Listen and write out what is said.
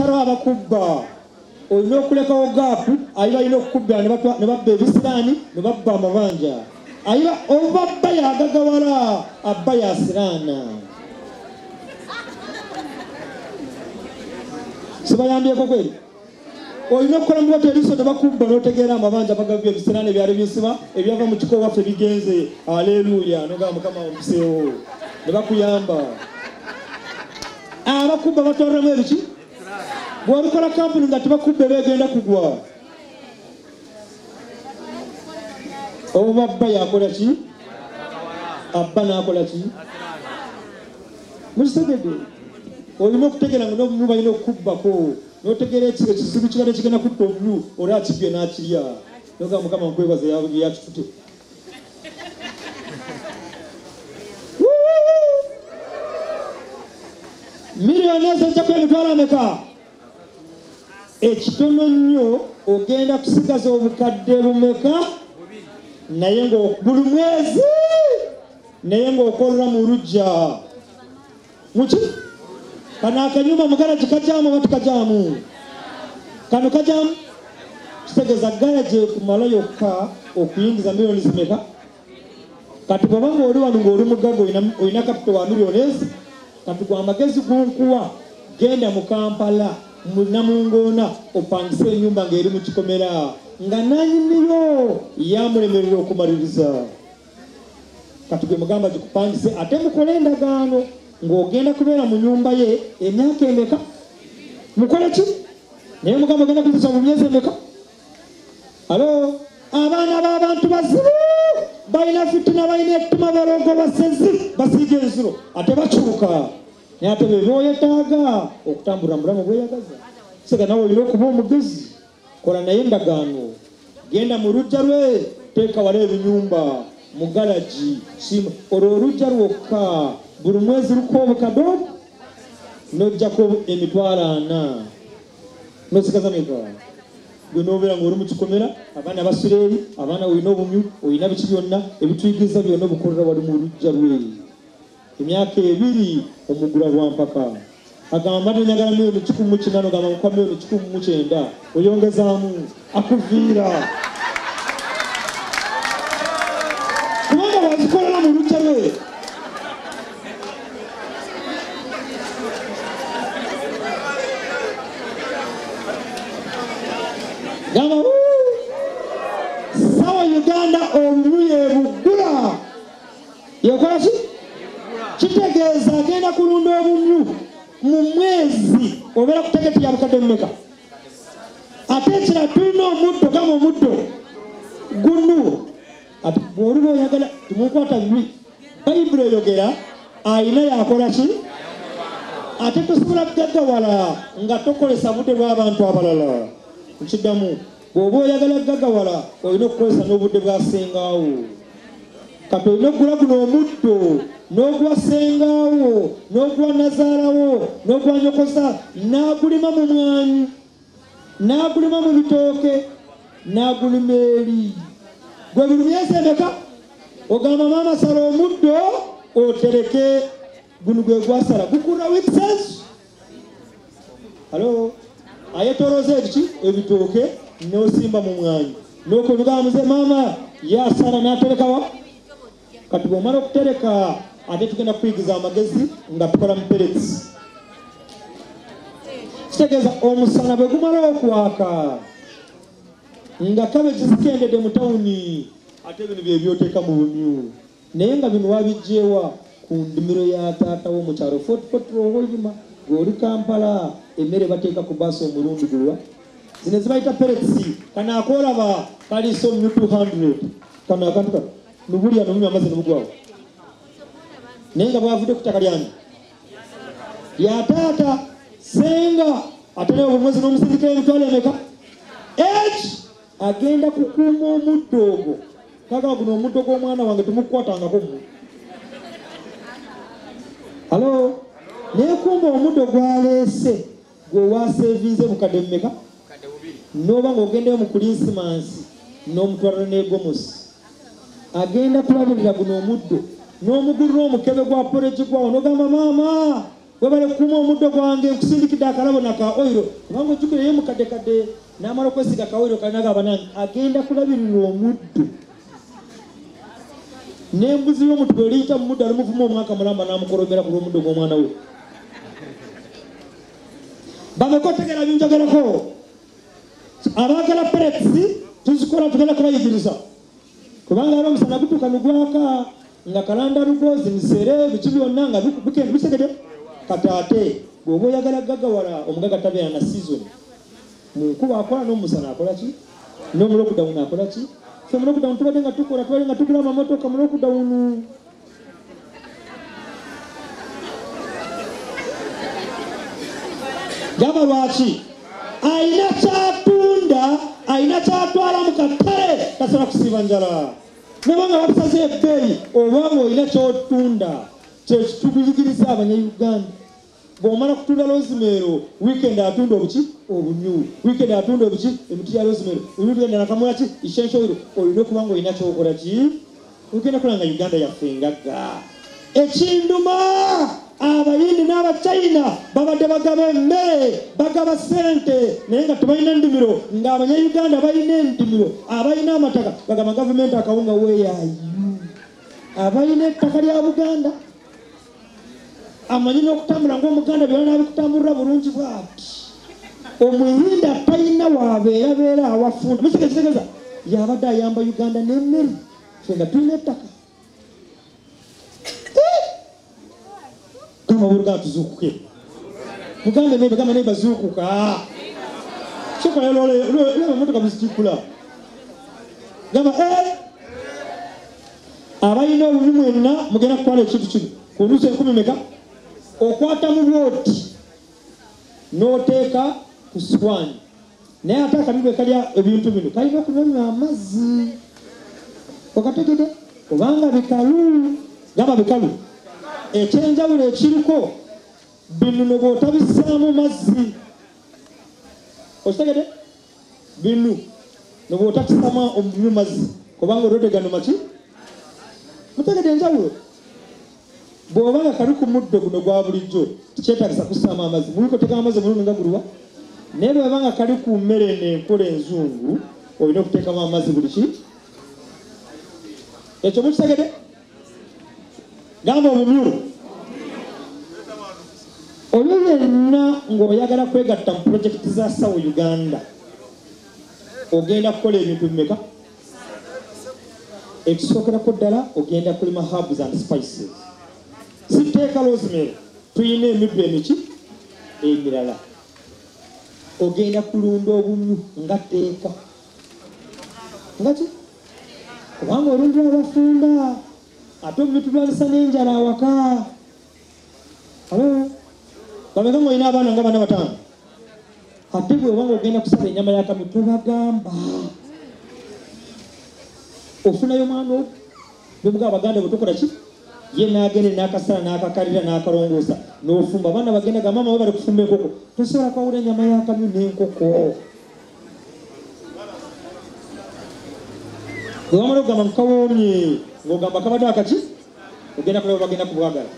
abataro abakubba olina okulekawo gaapu ayiba alina okukubira ne babba ebisiraani ne babba amabanja ayiba oba abba yagagawala abba yasiraana sibayambyeko kweri olina okukola mu bateriso tebakubba n'otegeera amabanja bagabye ebisiraani ebyali bisiba ebyava mu kiko waffe bigenze aleluya nogamba mukama ompiseewo ne bakuyamba abakubba batwaliramu ebiki bw'olikola kampuni nga tebakubba begenda kugwa oba abba yakola ki abba n'akola ki mukitegedde olina okutegeera nga n'obumu balina okukubbako n'otegeera ekizibu kibadde kigenda kutta obumu olwa kibye n'akirya nogamba mukama nkwebaza yakitute miliyoni ezojja kwemitwalo ameka ekitono nnyo ogenda kusigaza obukadde bumeka naye nga buli mwezi naye ng'okolera mu lujja muki kano akanyumba mugaraji kajaamu oba tukajaamu kano kajaamu kitegeeza garaji ekumala yokka okuyingiza miliyoni zimeka kati bw'oba ng'oli wano ng'oli mugaga olina kapito wa miliyoni ezi kati gwa amagezi gunkuwa genda mu Kampala mu Namungoona opangise ennyumba ng'eri mu kikomera nga nanyiniyo yamulemerera okumaliriza kati gwe mugamba gikupangise ate mukole endagaano ng'ogenda kubeera mu nyumba ye emyaka emeka mukole ki naye mugamba ogenda kuzisa mu myezi emeka alo abaana b'abantu bazibu balina fitina balina ettuma balongo basezi basiiga enziro ate bakyuka naye ate be b'oyetaaga okutambulira mu bulamu bweyagaza sega nawe olina okuba omugezi kola naye endagaano genda mu lujja lwe teeka wala ebinyumba mu galaji olwo olujja lwokka buli mwezi luko obukadde n'ojjako emitwalo 4 n'osigaza meka gwe n'obeera ng'oli mu kikomera abaana basula eri abaana olina obumyu olina biki byonna ebituyigiriza byonna obukolera wali mu lujja lwe emyaka 2 omugula lwa mpaka agamba mbadde njagala miliyoni 1,800 gamba nkuwa miliyoni 1,900 oyongezaamu akuviira kubanga wazikolera mu lujja lwe gamba sawa Uganda obumyu yebuggula yekola ki kitegeeza agenda kulunda obumyu mu mwezi obeera ku tegeti ya bukadde mumeka ate ekira tulina omuddo gamba omuddo gunu ati bw'oliba oyagala tumukwata bibi bayibuli eyogera ayina yakola ki ate tosobola kugaggawala nga tokolesa budde bw'abantu abalala nkiddamu bw'oba oyagala gaggawala olina okukozesa n'obudde bwasengaawo kati olina okugula guno omuddo n'oguwa sengaawo n'oguwa nazaalawo n'oguwa nyokosa n'agulima mu mwanyi n'agulima mu bitooke n'agulima eri gwe buli myezi emeka ogamba maama sala omuddo otereke guno gwe gwasala gukula wikses alo ayetoloza ebiki ebitooke n'osimba mu mwanyi n'okulugamba muze maama yasala n'aterekawa kati bw'omala okutereka ate tugenda kuyigiza amagezi nga tukola mu pellets kitegeeza omusana bwe gumala okwaka nga kabeji zikendedde mu tawuni ate bino bye byoteeka mu bumyu naye nga bino wabijjeewa ku ndimiro ya taatawo mu kyalo fotiroolima ng'oli Kampala emmere bateeka ku baasi omulundi gulwa zino zibayita pellets kana akoolaba kaliisa omumyu 200 kana akantu kano nubulya nomunywa amazzi nomugwawo naye nga bwavudde ku ttaka lyange lya taata senga ate naye obumwezi n'omusindika emitwalo emeka agenda kukuuma omuddo ogwo kagaba guno omuddo gw'omwana wange temukukwatangako mu alo naye kumba omuddo gwaleese gwe waseevinze bukadde mumeka n'oba ng'ogendeyo mu kulinsimansi n'omutwalira n'egomosi agenda kulabirira guno omuddo n'omugulira omukebe gwa poleji gwawo n'ogamba maama webale kuma omuddo gwange nkusindikidde akalabo naka oiro kubanga ojjukire ye mukaddekadde n'amala okwesiga akaoiro kalinaga abanange agenda kulabirira omuddo n'embuzi y'omuntu bwe liyita mu muddo alimuvuma omwaka mulamba n'amukolomera ku lw'omuddo gw'omwana we bameka otegeera byonjogerako abaagala pellets tuzikola tugenda kubayigiriza kubanga era omusana gutuuka nugwaka nga kalanda lugozi misere biki byonna nga bisegede kataate bw'oba oyagala gaggawala omugaga tabeera na season munkuba akola n'omusana akola ki n'omulokudawuni akola ki fe mulokudawuni tubadde nga tukola tubadde nga tugula amamotoka mulokudawuni gamba lwaki ayina kyatunda ayina kyatwala mu katale tasobola kusiiba njala nebanga bakusaze ebbeeyi obanga olina kyotunda kyekitugiyigiriza abanyayuganda bw'omala kutunda rosemero weekend atunda obuki obunyu weekend atunda obuki emiti ya rosemero olugenda nakamula ki essential oil olina okuba nga olina kyokola ki ogenda kola nga uganda yaffe engagga ekinduma abayindi n'abachina babadde bagaba emmere bagaba sente naye nga tebalina ndimiro ng'abanyayuganda balina endimiro abalina amataka bagamba gavumenti akawunga weeyaayu abalina ettaka lya buganda amanyi n'okutambula ng'omuganda byona nabikutambulira bulungi bwati omuyindi atalina waabeerabeera awafunda mukitegeza yabadde ayamba uganda n'emmere fe nga tulina ettaka mabuluga tuzukuke mugambe ne bagamba ne bazukuka chokola lolo motoka muzikula gamba abayina obulimu enna mugenda kukwala ekintu kino kunusa 10 meka okwata mu bwoti n'oteeka ku swani naye ate akabibwe kalya ebintu bino kalina okunywa amazzi okategede kubanga bikalu gamba bikalu ekyenjawulo ekiriko bino ne bw'otabissaamu mazzi okitegede bino ne bw'otakisaamu omubimu mazzi kubanga olwedde gano maki mutegede enjawulo bw'oba nga kali ku muddo guno gwa bulijjo tikyetagisa kussaamu amazzi muliko oteka amazzi omulundu nga guluwa naye bw'oba nga kali ku mmere n'enkola enzungu olina okuteekamu amazzi buli ki ekyo mukitegede gamba omumyulo olwo yenna ng'oyagala kwegatta mu pulojekiti za sawo uganda ogenda kukola ebintu bimeka ekisookerako ddala ogenda kulima herbs and spices siteeka rosemary tuyina emiddo emiki emirala ogenda kulunda obunyu nga teeka ngaki kubanga olundira abafunda ate obitulwanyisa n'enjala awaka bameka ng'olina abaana nga bana batano ate bw'obanga ogenda kusaba ennyama y'akamyu tobagamba ofunayo mwana ogwo bemuga abaganda bwe tukola ki ye n'agende n'akasala n'akakalira n'akalongoosa n'ofumba abaana bagenda ga maama we bali kufumba enkoko tosobola kwawula ennyama y'akamyu n'enkoko bwe wamala okugamba mukawoomye ng'ogamba kabadde akaki ogenda kulaba bagenda kubwagala